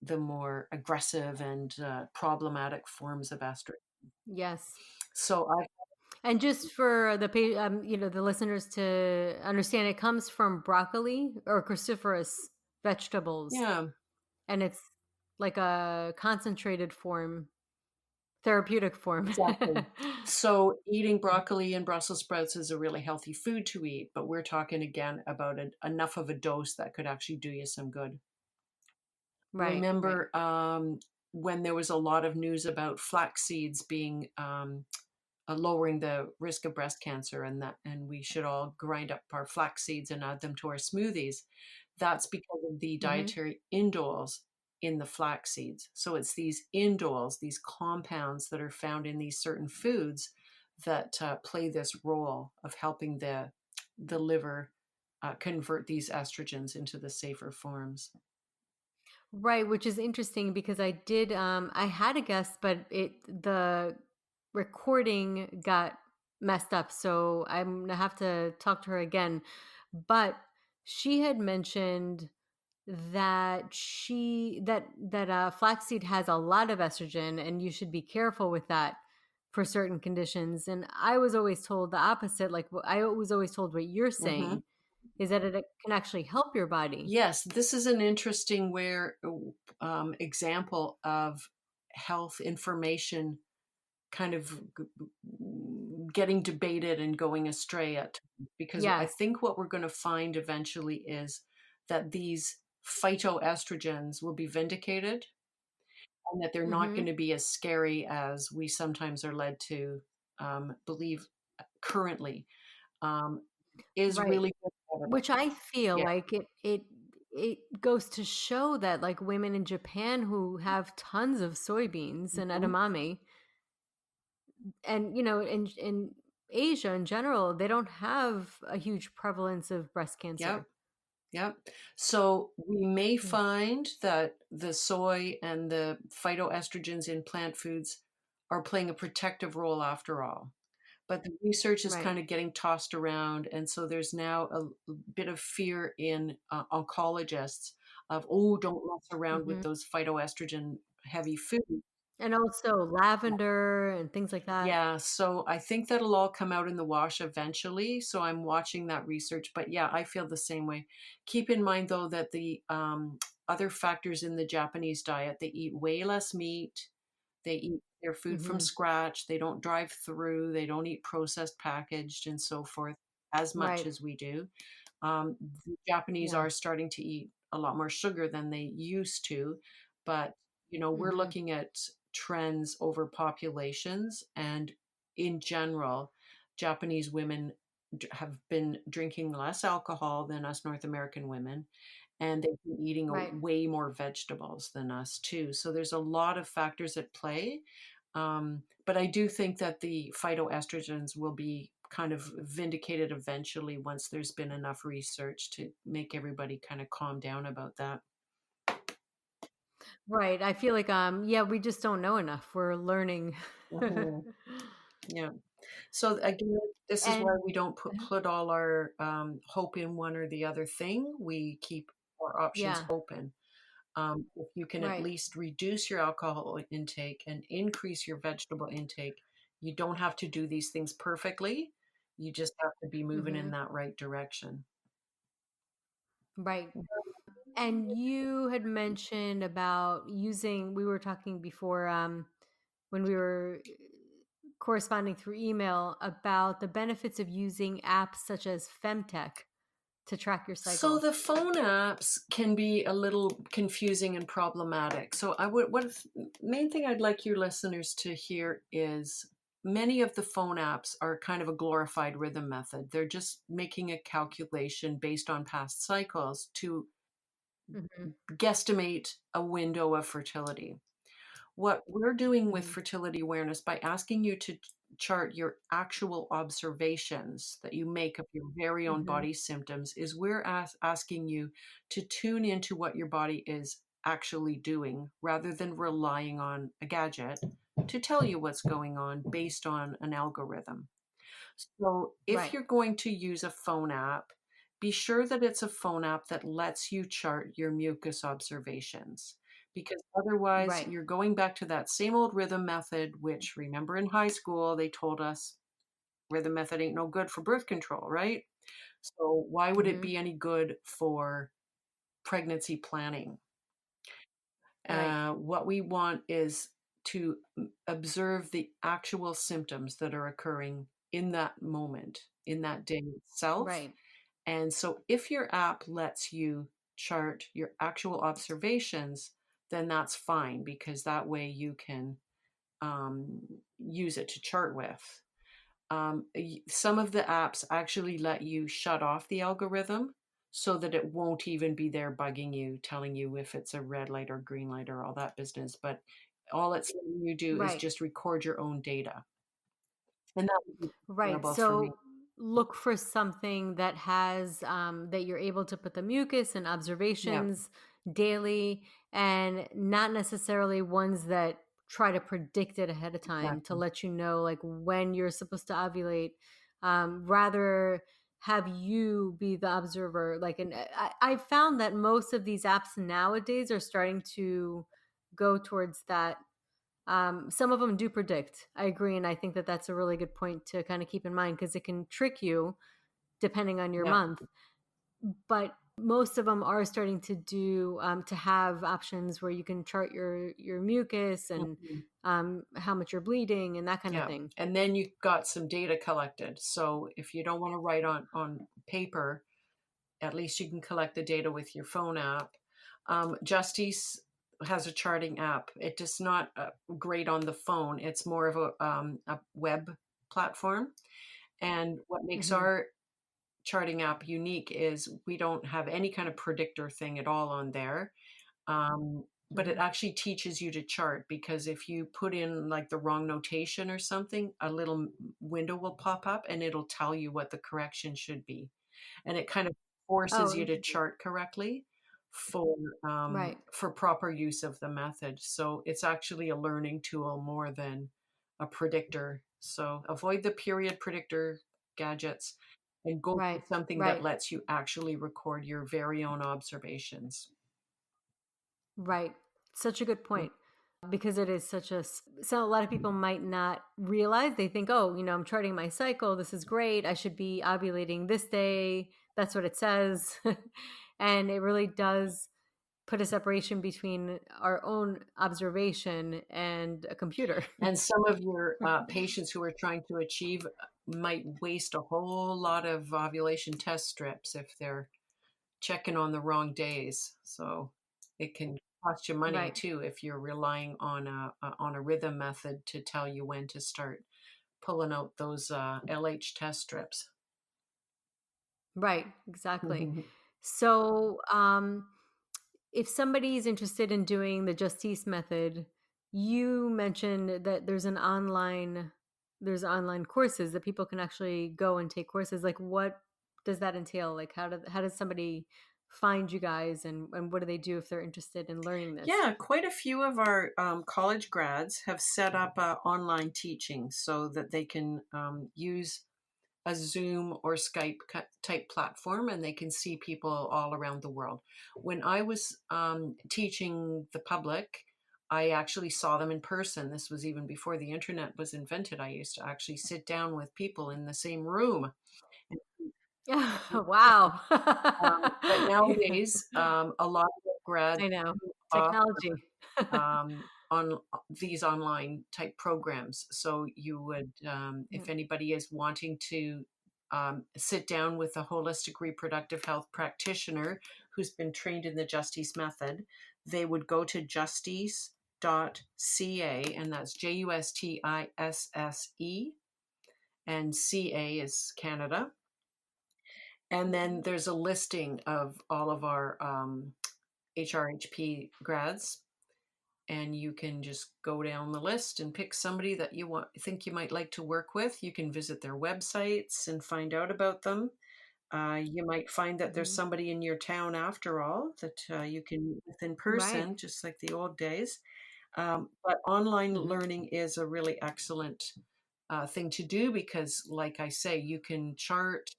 S2: the more aggressive and problematic forms of estrogen.
S1: Yes.
S2: So I,
S1: And just for the listeners to understand, it comes from broccoli or cruciferous vegetables,
S2: yeah,
S1: and it's like a concentrated form, therapeutic form.
S2: exactly. So eating broccoli and Brussels sprouts is a really healthy food to eat, but we're talking again about enough of a dose that could actually do you some good.
S1: Right, right.
S2: Remember when there was a lot of news about flax seeds being lowering the risk of breast cancer, and we should all grind up our flax seeds and add them to our smoothies. That's because of the
S1: Hmm.
S2: dietary indoles in the flax seeds. So it's these indoles, these compounds that are found in these certain foods that play this role of helping the liver convert these estrogens into the safer forms.
S1: Right, which is interesting because I had a guest, but the recording got messed up, so I'm gonna have to talk to her again. But she had mentioned that flaxseed has a lot of estrogen and you should be careful with that for certain conditions. And I was always told the opposite. Like I was always told what you're
S2: Mm-hmm.
S1: saying is that it can actually help your body.
S2: Yes, this is an interesting example of health information kind of getting debated and going astray at times, because I
S1: Yes.
S2: think what we're going to find eventually is that these phytoestrogens will be vindicated, and that they're not going
S1: Hmm.
S2: to be as scary as we sometimes are led to believe currently. Um, is
S1: Right.
S2: really good evidence.
S1: Which I feel
S2: Yeah.
S1: like it goes to show that like women in Japan who have tons of soybeans and
S2: Mhm.
S1: edamame, and in Asia in general, they don't have a huge prevalence of breast
S2: Yep.
S1: cancer.
S2: Yep. So we may
S1: Mm.
S2: find that the soy and the phytoestrogens in plant foods are playing a protective role after all. But the research is
S1: Right.
S2: kind of getting tossed around. And so there's now a bit of fear in oncologists of, oh, don't mess around with
S1: Mhm.
S2: those phytoestrogen heavy foods.
S1: And also lavender and things like that.
S2: Yeah, so I think that'll all come out in the wash eventually. So I'm watching that research. But yeah, I feel the same way. Keep in mind, though, that the other factors in the Japanese diet, they eat way less meat. They eat their food from
S1: Mhm.
S2: scratch. They don't drive through. They don't eat processed, packaged, and so forth as much
S1: Right.
S2: as we do. The Japanese
S1: Yeah.
S2: are starting to eat a lot more sugar than they used to, but we're
S1: Mhm.
S2: looking at trends over populations, and in general, Japanese women have been drinking less alcohol than us North American women, and they've been eating
S1: Right.
S2: way more vegetables than us too. So there's a lot of factors at play. But I do think that the phytoestrogens will be kind of vindicated eventually once there's been enough research to make everybody kind of calm down about that.
S1: Right. I feel like yeah, we just don't know enough. We're learning.
S2: Mhm. Yeah. So again, this is why
S1: And
S2: we don't put all our hope in one or the other thing. We keep our options
S1: yeah,
S2: open. If you can at
S1: right.
S2: least reduce your alcohol intake and increase your vegetable intake, you don't have to do these things perfectly. You just have to be moving in
S1: Mhm.
S2: that right direction.
S1: Right. And you had mentioned about using, we were talking before when we were corresponding through email about the benefits of using apps such as Femtech to track your
S2: So
S1: cycle.
S2: the phone apps can be a little confusing and problematic. So I would main thing I'd like your listeners to hear is many of the phone apps are kind of a glorified rhythm method. They're just making a calculation based on past cycles to
S1: Mhm.
S2: guesstimate a window of fertility. What we're doing with
S1: Mhm.
S2: fertility awareness by asking you to chart your actual observations that you make of your very own
S1: Mhm.
S2: body symptoms is we're asking you to tune into what your body is actually doing rather than relying on a gadget to tell you what's going on based on an algorithm. So if
S1: Right.
S2: you're going to use a phone app, be sure that it's a phone app that lets you chart your mucus observations. Because otherwise,
S1: Right.
S2: you're going back to that same old rhythm method, which remember in high school, they told us rhythm method ain't no good for birth control, right? So, why would it
S1: Mhm.
S2: be any good for pregnancy planning?
S1: Right.
S2: What we want is to observe the actual symptoms that are occurring in that moment, in that day itself.
S1: Right.
S2: And so, if your app lets you chart your actual observations, then that's fine because that way you can use it to chart with. Some of the apps actually let you shut off the algorithm so that it won't even be there bugging you, telling you if it's a red light or green light or all that business. But all it's letting you do is
S1: Right.
S2: just record your own data. And that would be
S1: Right.
S2: preferable for me.
S1: So look for something that has that you're able to put the mucus and
S2: Yeah,
S1: observations daily, and not necessarily ones that try to predict it ahead of time to
S2: exactly.
S1: let you know like when you're supposed to ovulate. Rather have you be the observer. Like, and I found that most of these apps nowadays are starting to go towards that. Some of them do predict. I agree, and I think that that's a really good point to kind of keep in mind because it can trick you depending on your
S2: Yeah.
S1: month. But most of them are starting to do to have options where you can chart your mucus and
S2: Mhm.
S1: how much you're bleeding and that kind of
S2: Yeah.
S1: thing.
S2: And then you've got some data collected. So if you don't want to write on paper, at least you can collect the data with your phone app. Justisse has a charting app. It is not great on the phone. It's more of a web platform. And what makes
S1: Hmm.
S2: our charting app unique is we don't have any kind of predictor thing at all on there. But it
S1: Hmm.
S2: actually teaches you to chart because if you put in like the wrong notation or something, a little window will pop up and it'll tell you what the correction should be. And it kind of forces
S1: Oh,
S2: you to
S1: interesting.
S2: chart correctly for
S1: Right.
S2: for proper use of the method. So it's actually a learning tool more than a predictor. So avoid the period predictor gadgets and go for
S1: Right.
S2: something that
S1: Right.
S2: lets you actually record your very own observations.
S1: Right. Such a good point. Because it is so a lot of people might not realize. They think, oh, I'm charting my cycle. This is great. I should be ovulating this day. That's what it says. And it really does put a separation between our own observation and a computer.
S2: And some of your patients who are trying to achieve might waste a whole lot of ovulation test strips if they're checking on the wrong days. So it can cost you money
S1: Right.
S2: too if you're relying on a rhythm method to tell you when to start pulling out those LH test strips.
S1: Right. Exactly. So, if somebody is interested in doing the Justisse method, you mentioned that there's online courses that people can actually go and take courses. Like, what does that entail? Like, how does somebody find you guys, and what do they do if they're interested in learning this?
S2: Yeah, quite a few of our college grads have set up online teaching so that they can use a Zoom or Skype type platform and they can see people all around the world. When I was teaching the public, I actually saw them in person. This was even before the internet was invented. I used to actually sit down with people in the same room.
S1: Wow.
S2: But nowadays, a lot of grads
S1: I know.
S2: offer
S1: Technology.
S2: on these online type programs. So you would, if anybody is wanting to sit down with a holistic reproductive health practitioner who's been trained in the Justisse method, they would go to justisse.ca, and that's JUSTISSE, and CA is Canada. And then there's a listing of all of our HRHP grads, and you can just go down the list and pick somebody that you think you might like to work with. You can visit their websites and find out about them. You might find that there's
S1: Mhm.
S2: somebody in your town after all that you can meet with in
S1: Right.
S2: person, just like the old days. But online
S1: Mhm.
S2: learning is a really excellent thing to do because, like I say, you can chart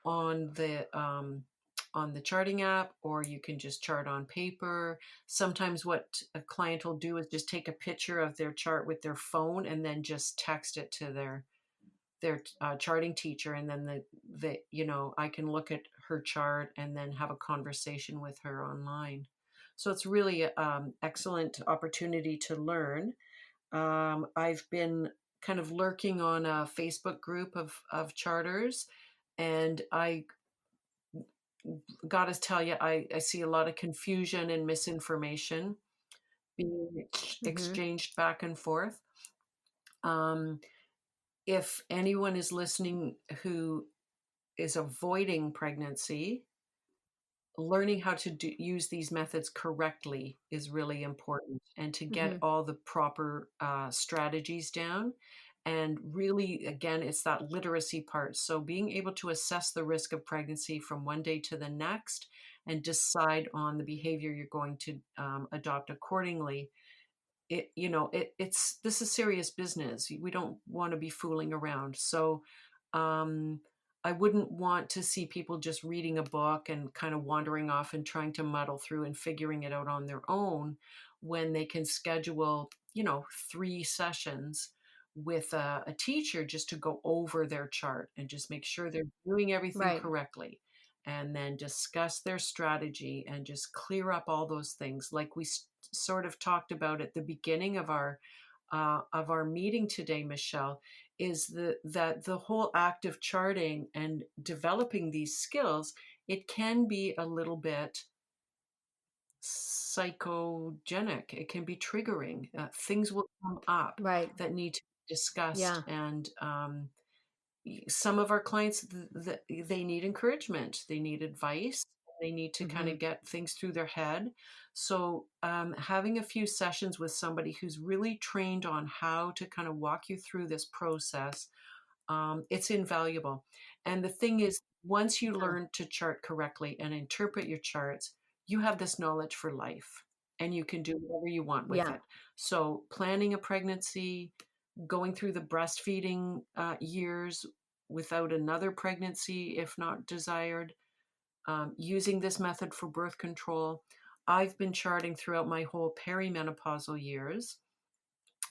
S2: on the charting app, or you can just chart on paper. Sometimes what a client will do is just take a picture of their chart with their phone and then just text it to their charting teacher, and then I can look at her chart and then have a conversation with her online. So it's really excellent opportunity to learn. I've been kind of lurking on a Facebook group of charters, and I got to tell you, I see a lot of confusion and misinformation being
S1: Mhm.
S2: exchanged back and forth. Um, if anyone is listening who is avoiding pregnancy, learning how to use these methods correctly is really important, and to get
S1: Mhm.
S2: all the proper strategies down. And really, again, it's that literacy part. So being able to assess the risk of pregnancy from one day to the next and decide on the behavior you're going to adopt accordingly. It's this is serious business. We don't want to be fooling around. So um I wouldn't want to see people just reading a book and kind of wandering off and trying to muddle through and figuring it out on their own, when they can schedule 3 sessions with a teacher just to go over their chart and just make sure they're doing everything
S1: Right.
S2: correctly, and then discuss their strategy and just clear up all those things like we sort of talked about at the beginning of our meeting today, Michelle. Is that the whole act of charting and developing these skills, it can be a little bit psychogenic. It can be triggering. Things will come up
S1: Right.
S2: that need to be discussed,
S1: Yeah.
S2: and some of our clients, they need encouragement, they need advice, they need to kind
S1: Mhm.
S2: of get things through their head. So having a few sessions with somebody who's really trained on how to kind of walk you through this process, it's invaluable. And the thing is, once you
S1: Yeah.
S2: learn to chart correctly and interpret your charts, you have this knowledge for life, and you can do whatever you want with
S1: Yeah.
S2: it. So planning a pregnancy, going through the breastfeeding years without another pregnancy if not desired, using this method for birth control. I've been charting throughout my whole perimenopausal years,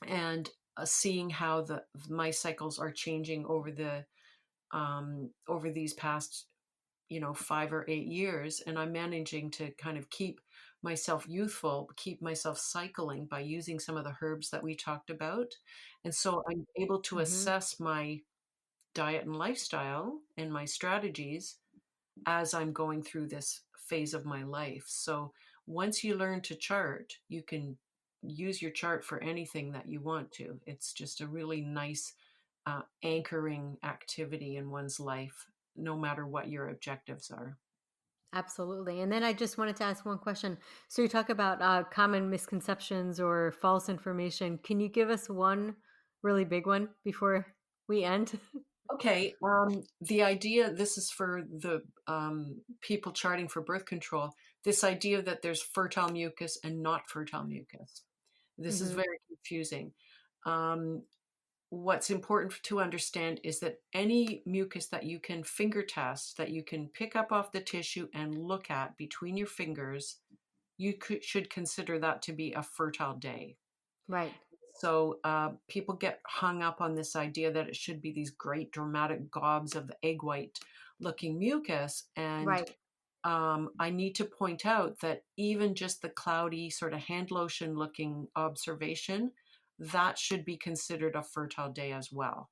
S2: and seeing how my cycles are changing over these past 5 or 8 years, and I'm managing to kind of keep myself youthful, keep myself cycling by using some of the herbs that we talked about. And so I'm able to
S1: Hmm.
S2: assess my diet and lifestyle and my strategies as I'm going through this phase of my life. So once you learn to chart, you can use your chart for anything that you want to. It's just a really nice anchoring activity in one's life, no matter what your objectives are.
S1: Absolutely. And then I just wanted to ask one question. So you talk about common misconceptions or false information. Can you give us one really big one before we end?
S2: Okay, the idea, this is for the people charting for birth control, this idea that there's fertile mucus and not fertile mucus. This is
S1: Hmm.
S2: very confusing. Um, what's important to understand is that any mucus that you can finger test, that you can pick up off the tissue and look at between your fingers, should consider that to be a fertile day.
S1: Right.
S2: So people get hung up on this idea that it should be these great dramatic gobs of egg white looking mucus. And
S1: Right.
S2: I need to point out that even just the cloudy, sort of hand lotion looking observation, that should be considered a fertile day as well.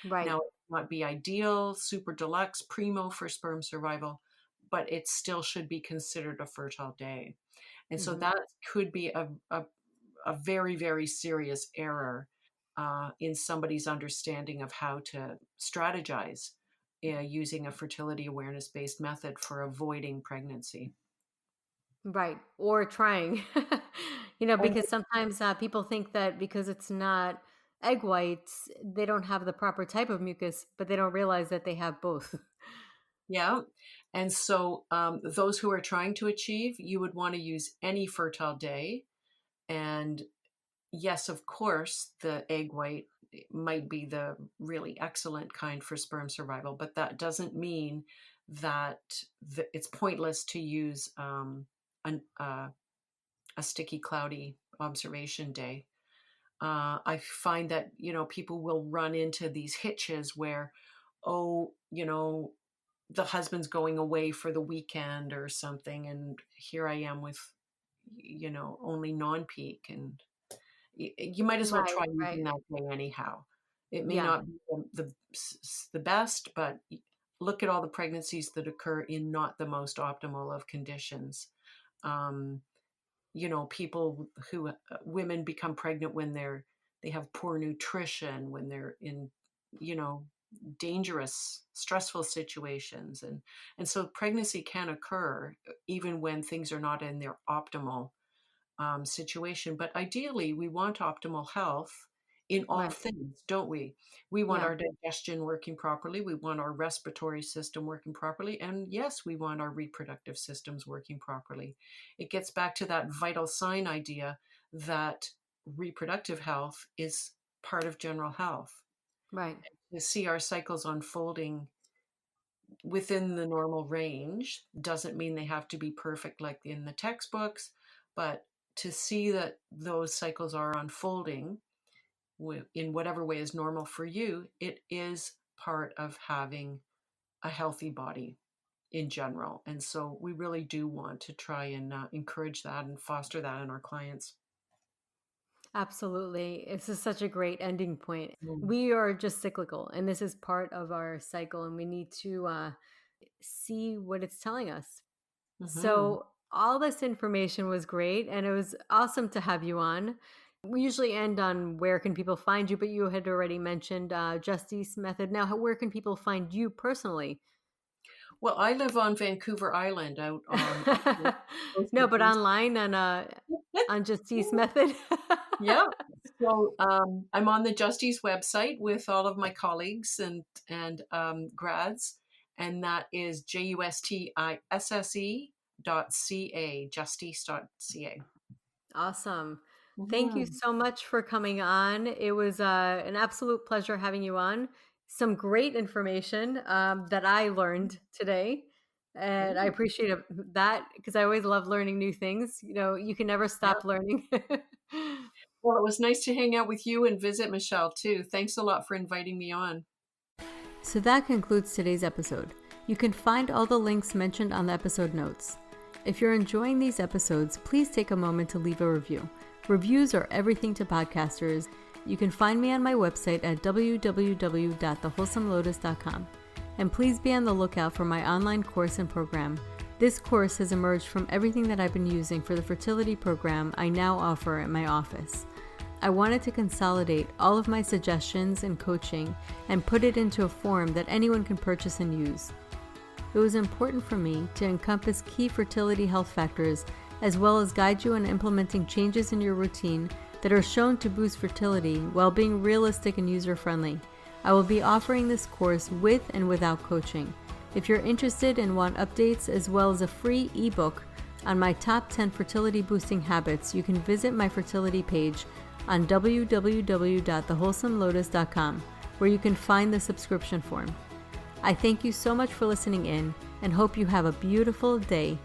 S1: Right.
S2: Now, it might be ideal, super deluxe, primo for sperm survival, but it still should be considered a fertile day. And so
S1: Hmm.
S2: that could be a very, very serious error in somebody's understanding of how to strategize using a fertility awareness based method for avoiding pregnancy.
S1: Right. Or trying,
S2: And
S1: because sometimes people think that because it's not egg whites, they don't have the proper type of mucus, but they don't realize that they have both.
S2: yeah, and so those who are trying to achieve, you would want to use any fertile day. And yes, of course, the egg white might be the really excellent kind for sperm survival, but that doesn't mean that it's pointless to use a sticky, cloudy observation day. I find that people will run into these hitches where, oh, the husband's going away for the weekend or something, and here I am with only non-peak, and you might as well
S1: Right.
S2: try
S1: Right.
S2: using that day anyhow. It may
S1: Yeah.
S2: not be the best, but look at all the pregnancies that occur in not the most optimal of conditions. Um, people who women become pregnant when they have poor nutrition, when they're in, you know, dangerous, stressful situations, and so pregnancy can occur even when things are not in their optimal situation. But ideally, we want optimal health in all
S1: Right.
S2: things, don't we? We want
S1: Yeah.
S2: our digestion working properly. We want our respiratory system working properly. And yes, we want our reproductive systems working properly. It gets back to that vital sign idea that reproductive health is part of general health.
S1: Right.
S2: To see our cycles unfolding within the normal range doesn't mean they have to be perfect like in the textbooks, but to see that those cycles are unfolding in whatever way is normal for you, it is part of having a healthy body in general. And so we really do want to try and encourage that and foster that in our clients.
S1: Absolutely. This is such a great ending point.
S2: Mm.
S1: We are just cyclical, and this is part of our cycle, and we need to see what it's telling us.
S2: Hmm.
S1: So, all this information was great, and it was awesome to have you on. We usually end on where can people find you, but you had already mentioned Justisse Method. Now, where can people find you personally?
S2: Well, I live on Vancouver Island out on the coast
S1: No,
S2: of
S1: but
S2: BC.
S1: online on Justisse Method.
S2: Yeah. So I'm on the Justisse website with all of my colleagues and grads, and that is JUSTISSE.ca, justice.ca.
S1: Awesome. Thank you
S2: Mhm.
S1: so much for coming on. It was an absolute pleasure having you on. Some great information that I learned today. And I
S2: Ooh,
S1: appreciate that because I always love learning new things. You can never
S2: yeah.
S1: stop learning.
S2: Well, it was nice to hang out with you and visit Michelle too. Thanks a lot for inviting me on.
S1: So that concludes today's episode. You can find all the links mentioned on the episode notes. If you're enjoying these episodes, please take a moment to leave a review. Reviews are everything to podcasters. You can find me on my website at www.thewholesomelotus.com. And please be on the lookout for my online course and program. This course has emerged from everything that I've been using for the fertility program I now offer at my office. I wanted to consolidate all of my suggestions and coaching and put it into a form that anyone can purchase and use. It was important for me to encompass key fertility health factors as well as guide you in implementing changes in your routine that are shown to boost fertility while being realistic and user-friendly. I will be offering this course with and without coaching. If you're interested and want updates as well as a free ebook on my top 10 fertility boosting habits, you can visit my fertility page on www.thewholesomelotus.com, where you can find the subscription form. I thank you so much for listening in and hope you have a beautiful day